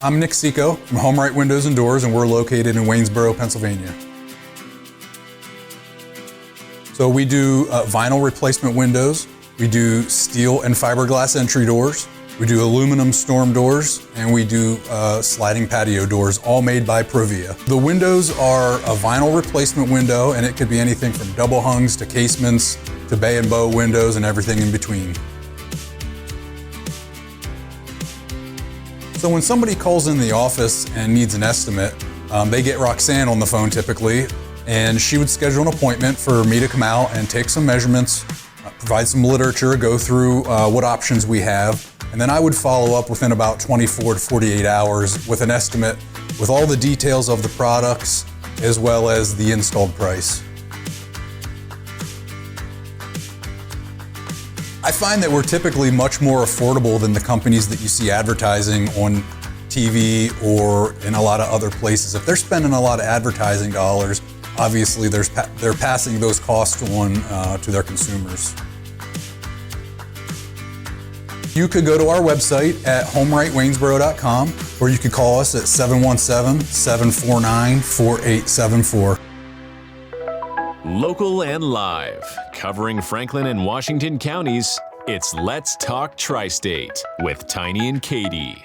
I'm Nick Seco from Home Right Windows and Doors, and we're located in Waynesboro, Pennsylvania. So we do vinyl replacement windows, we do steel and fiberglass entry doors, we do aluminum storm doors, and we do sliding patio doors, all made by Provia. The windows are a vinyl replacement window, and it could be anything from double hungs to casements to bay and bow windows and everything in between. So when somebody calls in the office and needs an estimate, they get Roxanne on the phone typically, and she would schedule an appointment for me to come out and take some measurements, provide some literature, go through what options we have, and then I would follow up within about 24 to 48 hours with an estimate with all the details of the products as well as the installed price. I find that we're typically much more affordable than the companies that you see advertising on TV or in a lot of other places. If they're spending a lot of advertising dollars, obviously they're passing those costs on to their consumers. You could go to our website at homerightwaynesboro.com, or you could call us at 717-749-4874. Local and live, covering Franklin and Washington counties, it's Let's Talk TriState with Tiny and Katie.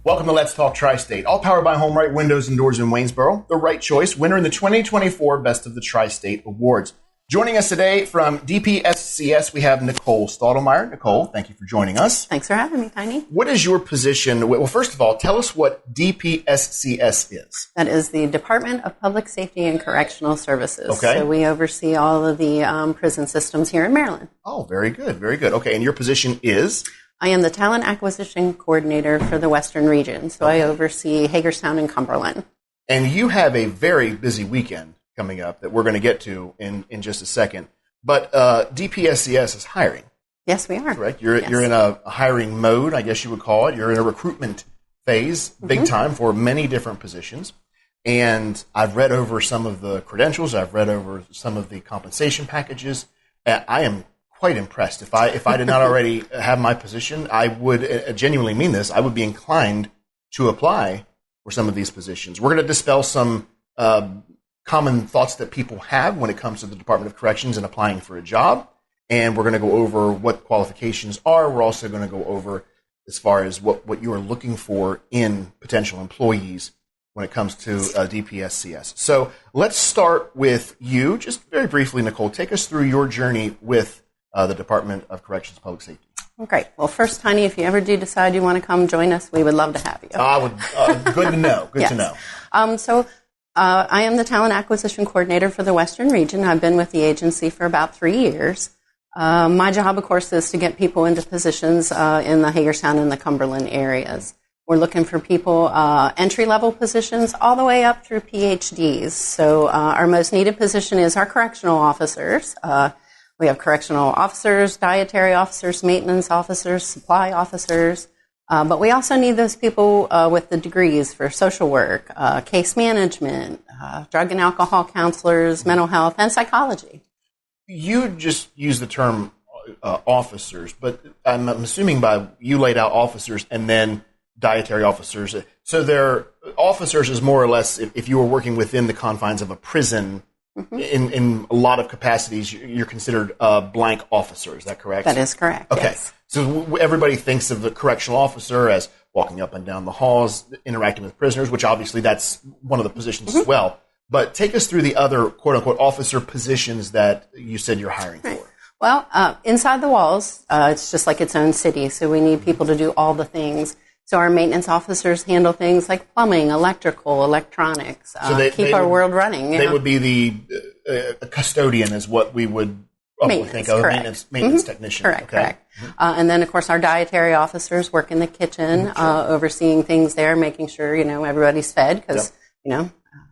Welcome to Let's Talk TriState, all powered by Home Right Windows and Doors in Waynesboro, the right choice, winner in the 2024 Best of the TriState Awards. Joining us today from DPSCS, we have Nicole Stotelmyer. Nicole, thank you for joining us. Thanks for having me, Tiny. What is your position? Well, first of all, tell us what DPSCS is. That is the Department of Public Safety and Correctional Services. Okay. So we oversee all of the prison systems here in Maryland. Oh, very good, very good. Okay, and your position is? I am the Talent Acquisition Coordinator for the Western region. So I oversee Hagerstown and Cumberland. And you have a very busy weekend coming up that we're going to get to in just a second. But DPSCS is hiring. Yes, we are. Correct? You're in a hiring mode, I guess you would call it. You're in a recruitment phase, big time, for many different positions. And I've read over some of the credentials. I've read over some of the compensation packages. I am quite impressed. If I did not already have my position, I would genuinely mean this. I would be inclined to apply for some of these positions. We're going to dispel some common thoughts that people have when it comes to the Department of Corrections and applying for a job. And we're going to go over what qualifications are. We're also going to go over as far as what you are looking for in potential employees when it comes to DPSCS. So let's start with you. Just very briefly, Nicole, take us through your journey with the Department of Corrections Public Safety. Great. Well, first, Tiny, if you ever do decide you want to come join us, we would love to have you. Good to know. Good yes. to know. I am the Talent Acquisition Coordinator for the Western region. I've been with the agency for about 3 years. My job, of course, is to get people into positions in the Hagerstown and the Cumberland areas. We're looking for people, entry-level positions all the way up through PhDs. So our most needed position is our correctional officers. We have correctional officers, dietary officers, maintenance officers, supply officers. But we also need those people with the degrees for social work, case management, drug and alcohol counselors, mental health, and psychology. You just used the term officers, but I'm assuming by you laid out officers and then dietary officers. So their officers is more or less, if you were working within the confines of a prison, in a lot of capacities, you're considered a blank officer. Is that correct? That is correct, okay. Yes. So everybody thinks of the correctional officer as walking up and down the halls, interacting with prisoners, which obviously that's one of the positions as well. But take us through the other quote-unquote officer positions that you said you're hiring for. Well, inside the walls, it's just like its own city, so we need people to do all the things. So our maintenance officers handle things like plumbing, electrical, electronics, keep our world running. They would be the custodian is what we would think of, maintenance technician. Correct. And then, of course, our dietary officers work in the kitchen, overseeing things there, making sure, everybody's fed because,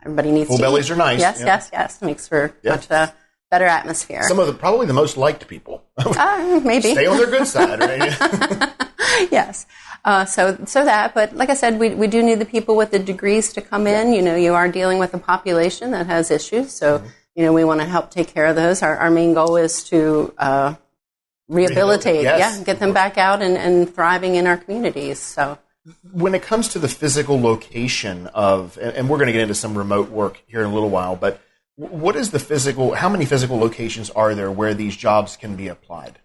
everybody needs full to bellies eat. are nice. Yes. Makes for much better atmosphere. Some of probably the most liked people. Maybe. Stay on their good side, right? Yes. So that, but like I said, we do need the people with the degrees to come in. You are dealing with a population that has issues, so we want to help take care of those. Our main goal is to rehabilitate, yes, get them back out and thriving in our communities. So when it comes to the physical location of, and we're going to get into some remote work here in a little while, but what is how many physical locations are there where these jobs can be applied?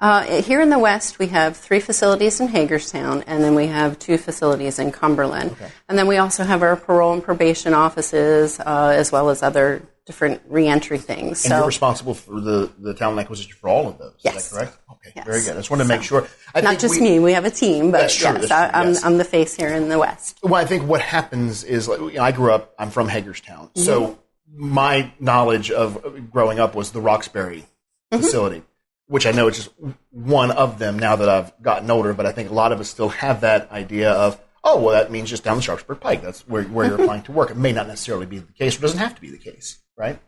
Here in the West, we have 3 facilities in Hagerstown, and then we have 2 facilities in Cumberland. Okay. And then we also have our parole and probation offices, as well as other different reentry things. And you're responsible for the talent acquisition for all of those, yes. Is that correct? Okay, yes. Very good. I just wanted to make sure. Not just me, we have a team, but that's true, yes, yes. I'm the face here in the West. Well, I think what happens is, I'm from Hagerstown, so my knowledge of growing up was the Roxbury facility, which I know is just one of them now that I've gotten older, but I think a lot of us still have that idea of, oh, well, that means just down the Sharpsburg Pike. That's where you're applying to work. It may not necessarily be the case, or doesn't have to be the case, right?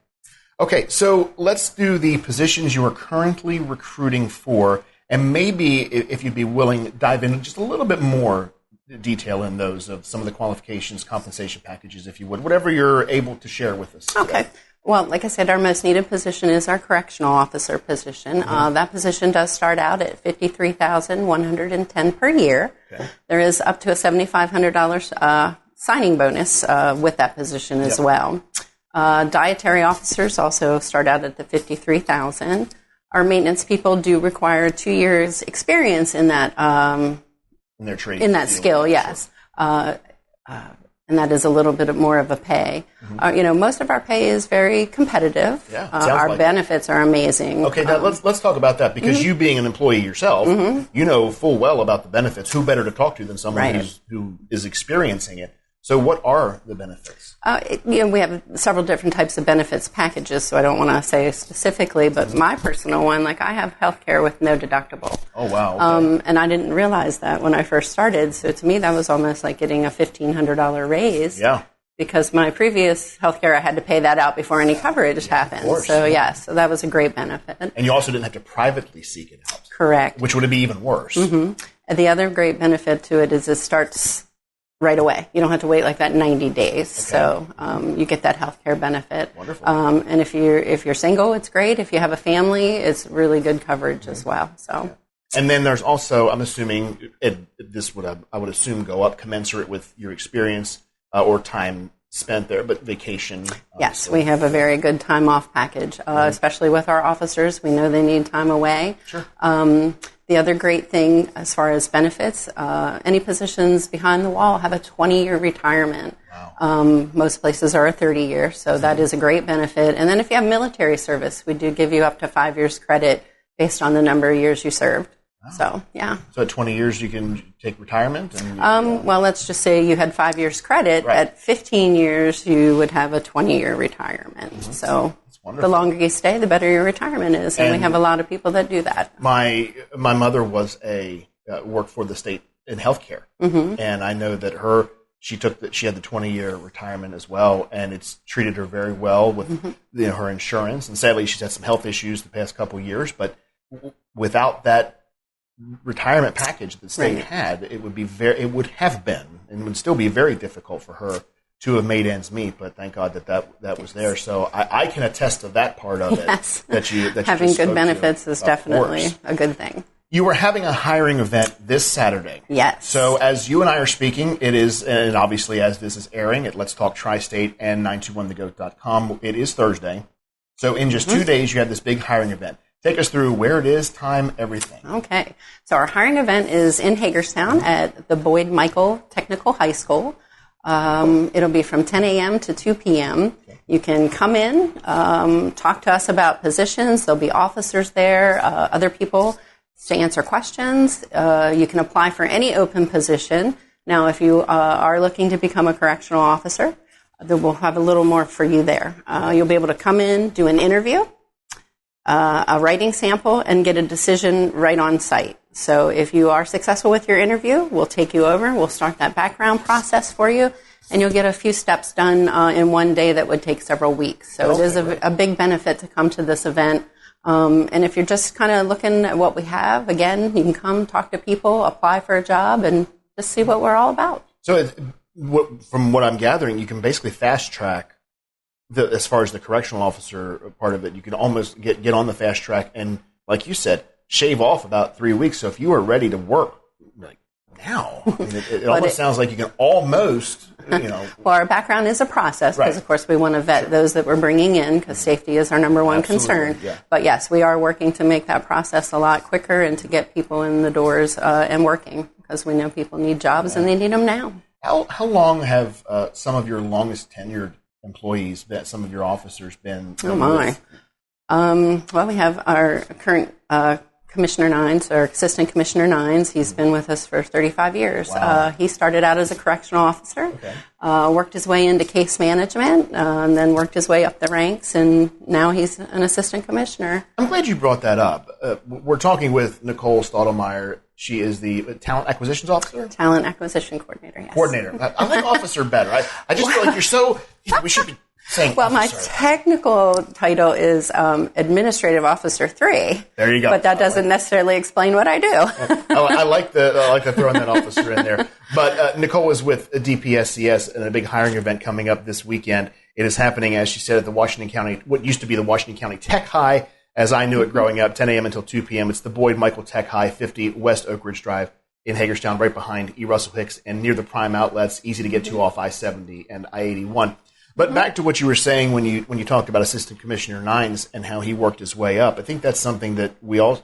Okay, so let's do the positions you are currently recruiting for, and maybe, if you'd be willing, dive in just a little bit more detail in those of some of the qualifications, compensation packages, if you would, whatever you're able to share with us today. Okay. Well, like I said, our most needed position is our correctional officer position. That position does start out at $53,110 per year. Okay. There is up to a $7,500 signing bonus with that position as well. Dietary officers also start out at the $53,000. Our maintenance people do require 2 years experience in that in their trade in that field, skill, yes. And that is a little bit more of a pay. Most of our pay is very competitive. Yeah, our benefits are amazing. Okay, now let's talk about that, because you being an employee yourself, you know full well about the benefits. Who better to talk to than someone who is experiencing it? So what are the benefits? We have several different types of benefits packages, so I don't want to say specifically, but my personal one, I have health care with no deductible. Oh, wow. Okay. And I didn't realize that when I first started, so to me that was almost like getting a $1,500 raise. Yeah. Because my previous health care, I had to pay that out before any coverage happened. So, so that was a great benefit. And you also didn't have to privately seek it out. Correct. Which would be even worse. And the other great benefit to it is it starts right away. You don't have to wait like that 90 days. Okay. So you get that health care benefit. Wonderful. And if you're single, it's great. If you have a family, it's really good coverage as well. So. And then there's also, I'm assuming, this would I would assume go up commensurate with your experience or time spent there, but vacation. Yes, we have a very good time off package, especially with our officers. We know they need time away. Sure. The other great thing as far as benefits, any positions behind the wall have a 20-year retirement. Wow. Most places are a 30-year, so that is a great benefit. And then if you have military service, we do give you up to 5 years credit based on the number of years you served. Wow. So, yeah. So at 20 years, you can take retirement? Well, let's just say you had 5 years credit. Right. At 15 years, you would have a 20-year retirement. So the longer you stay, the better your retirement is. And we have a lot of people that do that. My mother was worked for the state in healthcare. And I know that she had the 20-year retirement as well, and it's treated her very well with her insurance. And sadly, she's had some health issues the past couple of years, but without that retirement package that the state had, it would have been and would still be very difficult for her to have made ends meet. But thank God that was there. So I can attest to that part of it. Yes. That you having good benefits is definitely a good thing. You were having a hiring event this Saturday. Yes. So as you and I are speaking, it is, and obviously as this is airing at Let's Talk TriState and 921thegoat.com, it is Thursday. So in just 2 days, you had this big hiring event. Take us through where it is, time, everything. Okay. So our hiring event is in Hagerstown at the Boyd Michael Technical High School. It'll be from 10 a.m. to 2 p.m. Okay. You can come in, talk to us about positions. There'll be officers there, other people to answer questions. You can apply for any open position. Now, if you are looking to become a correctional officer, then we'll have a little more for you there. You'll be able to come in, do an interview, a writing sample, and get a decision right on site. So if you are successful with your interview, we'll take you over. We'll start that background process for you, and you'll get a few steps done in one day that would take several weeks. So it is a big benefit to come to this event. And if you're just kind of looking at what we have, again, you can come talk to people, apply for a job, and just see what we're all about. So from what I'm gathering, you can basically fast track as far as the correctional officer part of it. You can almost get on the fast track and, like you said, shave off about 3 weeks. So if you are ready to work, like now, I mean, it almost sounds like you can almost, Well, our background is a process because, Right. of course, we want to vet those that we're bringing in because safety is our number one concern. Yeah. But yes, we are working to make that process a lot quicker and to get people in the doors and working because we know people need jobs and they need them now. How long have some of your longest tenured employees, some of your officers been? Oh, my. Well, we have our current Commissioner Nines, or Assistant Commissioner Nines. He's been with us for 35 years. Wow. He started out as a correctional officer, worked his way into case management, and then worked his way up the ranks, and now he's an assistant commissioner. I'm glad you brought that up. We're talking with Nicole Stotelmyer. She is the Talent Acquisitions Officer? Talent Acquisition Coordinator, yes. Coordinator. I like officer better. I just feel like you're so, we should be saying Well, my officer. technical title is Administrative Officer 3. There you go. But that doesn't necessarily explain what I do. I like the throwing that officer in there. But Nicole is with DPSCS and a big hiring event coming up this weekend. It is happening, as she said, at the Washington County, what used to be the Washington County Tech High, as I knew it growing up, 10 a.m. until 2 p.m. It's the Boyd Michael Tech High, 50 West Oak Ridge Drive in Hagerstown, right behind E. Russell Hicks and near the prime outlets, easy to get to off I-70 and I-81. But back to what you were saying when you talked about Assistant Commissioner Nines and how he worked his way up. I think that's something that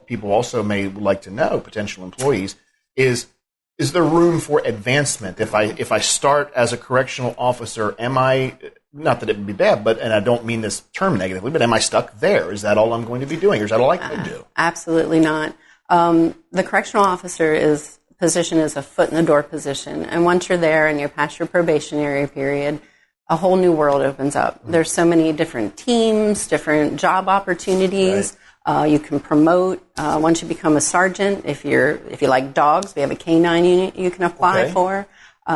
people also may like to know, potential employees, is there room for advancement? If I start as a correctional officer, am I, not that it would be bad, and I don't mean this term negatively, but am I stuck there? Is that all I'm going to be doing, or is that all I could do? Absolutely not. The correctional officer position is a foot in the door position, and once you're there and you pass your probationary period, a whole new world opens up. There's so many different teams, different job opportunities. Right. You can promote once you become a sergeant. If you like dogs, we have a canine unit you can apply for.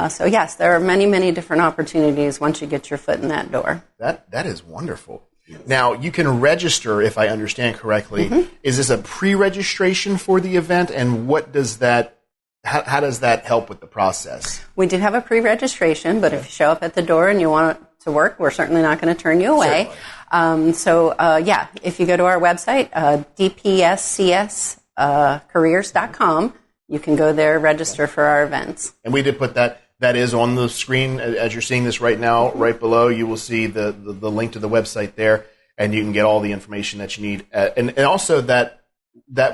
So yes, there are many, many different opportunities once you get your foot in that door. That is wonderful. Now, you can register, if I understand correctly. Is this a pre-registration for the event, and what does that? How does that help with the process? We do have a pre-registration, but if you show up at the door and you want to work, we're certainly not going to turn you away. If you go to our website, DPSCS careers.com, you can go there, register for our events. And we did put that is on the screen as you're seeing this right now. Right below, you will see the link to the website there, and you can get all the information that you need. And also that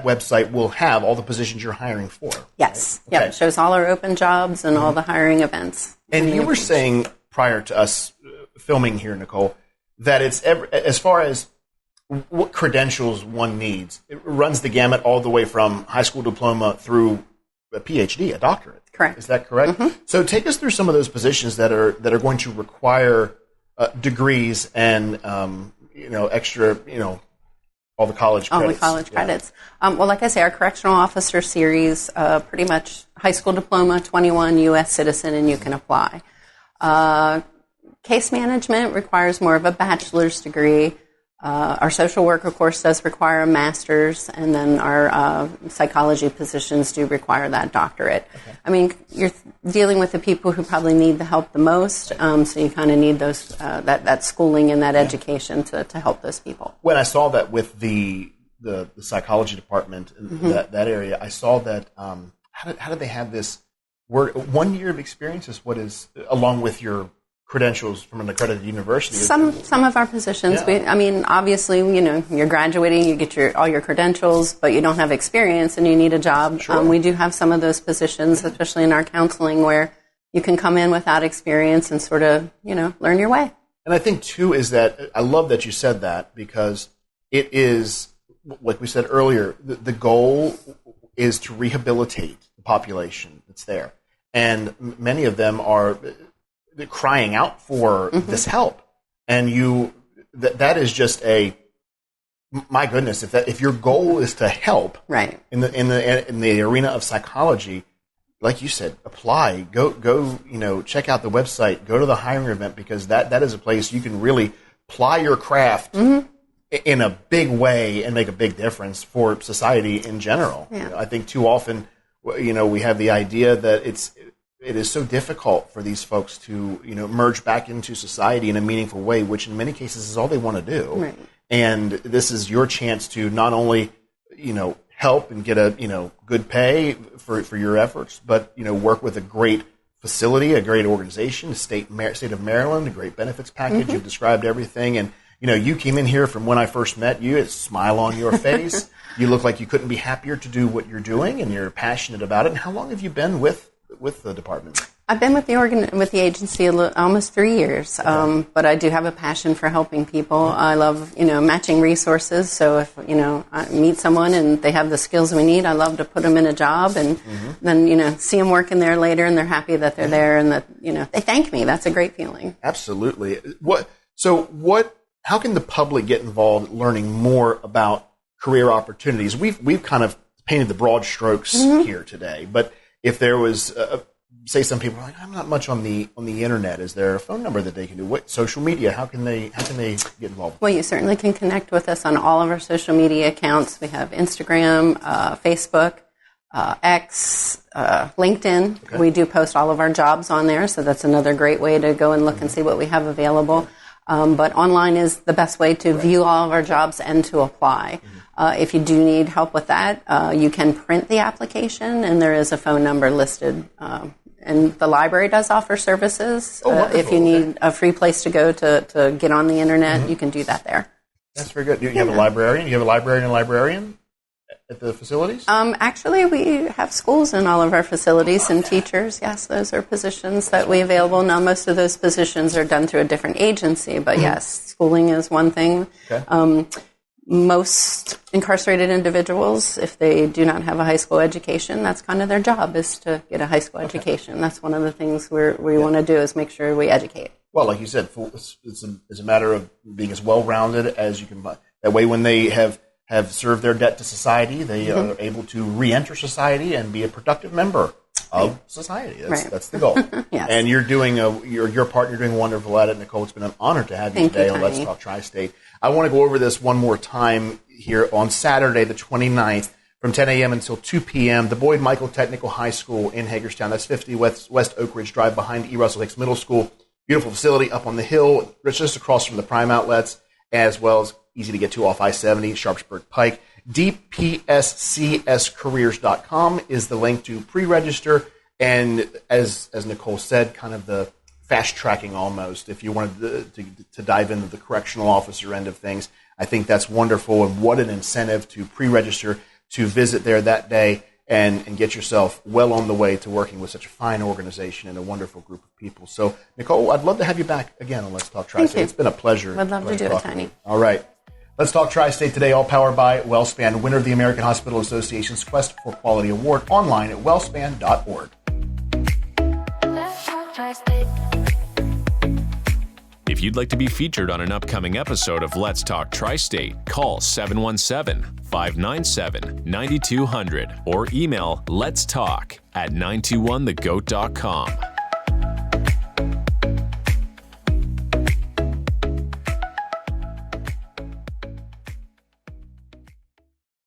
website will have all the positions you're hiring for. Yes. Right? Okay. Yep. It shows all our open jobs and all the hiring events. And you were saying prior to us filming here, Nicole, that it's as far as what credentials one needs, it runs the gamut all the way from high school diploma through a PhD, a doctorate. Correct. Is that correct? So take us through some of those positions that are going to require degrees and extra, all the college credits. All the college credits. Well, like I say, our correctional officer series, pretty much high school diploma, 21, U.S. citizen, and you can apply. Case management requires more of a bachelor's degree. Our social work, of course, does require a master's, and then our psychology positions do require that doctorate. Okay. I mean, you're dealing with the people who probably need the help the most, so you kind of need those that schooling and that education to help those people. When I saw that with the psychology department, that area, I saw that how did they have this? 1 year of experience is what is, along with your credentials from an accredited university. Some of our positions, obviously, you're graduating, you get all your credentials, but you don't have experience and you need a job. Sure. We do have some of those positions, especially in our counseling, where you can come in without experience and sort of, learn your way. And I think, too, is that I love that you said that, because it is, like we said earlier, the goal is to rehabilitate the population that's there. And many of them are crying out for this help, and that is just my goodness. If your goal is to help, right, in the arena of psychology, like you said, apply, go, check out the website, go to the hiring event, because that is a place you can really ply your craft in a big way and make a big difference for society in general. Yeah. I think too often, we have the idea that it is so difficult for these folks to, merge back into society in a meaningful way, which in many cases is all they want to do. Right. And this is your chance to not only, help and get a good pay for your efforts, but work with a great facility, a great organization, the state of Maryland, a great benefits package. You've described everything, and you came in here from when I first met you. It's a smile on your face. You look like you couldn't be happier to do what you're doing, and you're passionate about it. And how long have you been with the department? I've been with the agency almost 3 years, but I do have a passion for helping people. I love, matching resources. So if, I meet someone and they have the skills we need, I love to put them in a job and then, see them working there later and they're happy that they're there and that, they thank me. That's a great feeling. Absolutely. How can the public get involved learning more about career opportunities? We've kind of painted the broad strokes here today, but if there was say some people are like, I'm not much on the internet. Is there a phone number that they can do? What social media? How can they get involved? Well, you certainly can connect with us on all of our social media accounts. We have Instagram, Facebook, X, LinkedIn. Okay. We do post all of our jobs on there, so that's another great way to go and look and see what we have available. But online is the best way to view all of our jobs and to apply. If you do need help with that, you can print the application, and there is a phone number listed. And the library does offer services. If you need a free place to go to get on the internet, you can do that there. That's very good. Do you have a librarian? You have a librarian and librarian at the facilities? Actually, we have schools in all of our facilities and teachers. Yes, those are positions that we available. Now, most of those positions are done through a different agency, but yes, schooling is one thing. Okay. Most incarcerated individuals, if they do not have a high school education, that's kind of their job, is to get a high school education. That's one of the things we want to do, is make sure we educate. Well, like you said, it's a matter of being as well-rounded as you can. That way, when they have served their debt to society, they are able to re-enter society and be a productive member of society. That's the goal. Yes. And you're doing your part. You're doing wonderful at it, Nicole. It's been an honor to have you today on Let's Talk TriState. I want to go over this one more time here on Saturday, the 29th, from 10 a.m. until 2 p.m. The Boyd Michael Technical High School in Hagerstown. That's 50 West Oak Ridge Drive behind E. Russell Hicks Middle School. Beautiful facility up on the hill, just across from the Prime Outlets, as well as easy to get to off I-70, Sharpsburg Pike. DPSCScareers.com is the link to pre-register. And as Nicole said, kind of the fast tracking almost, if you wanted to dive into the correctional officer end of things. I think that's wonderful, and what an incentive to pre-register, to visit there that day and get yourself well on the way to working with such a fine organization and a wonderful group of people. So, Nicole, I'd love to have you back again on Let's Talk TriState. It's been a pleasure. I'd love to do it, Tiny. All right. Let's Talk TriState today, all powered by WellSpan, winner of the American Hospital Association's Quest for Quality Award, online at wellspan.org. Let's talk TriState. If you'd like to be featured on an upcoming episode of Let's Talk TriState, call 717-597-9200 or email letstalk@921thegoat.com.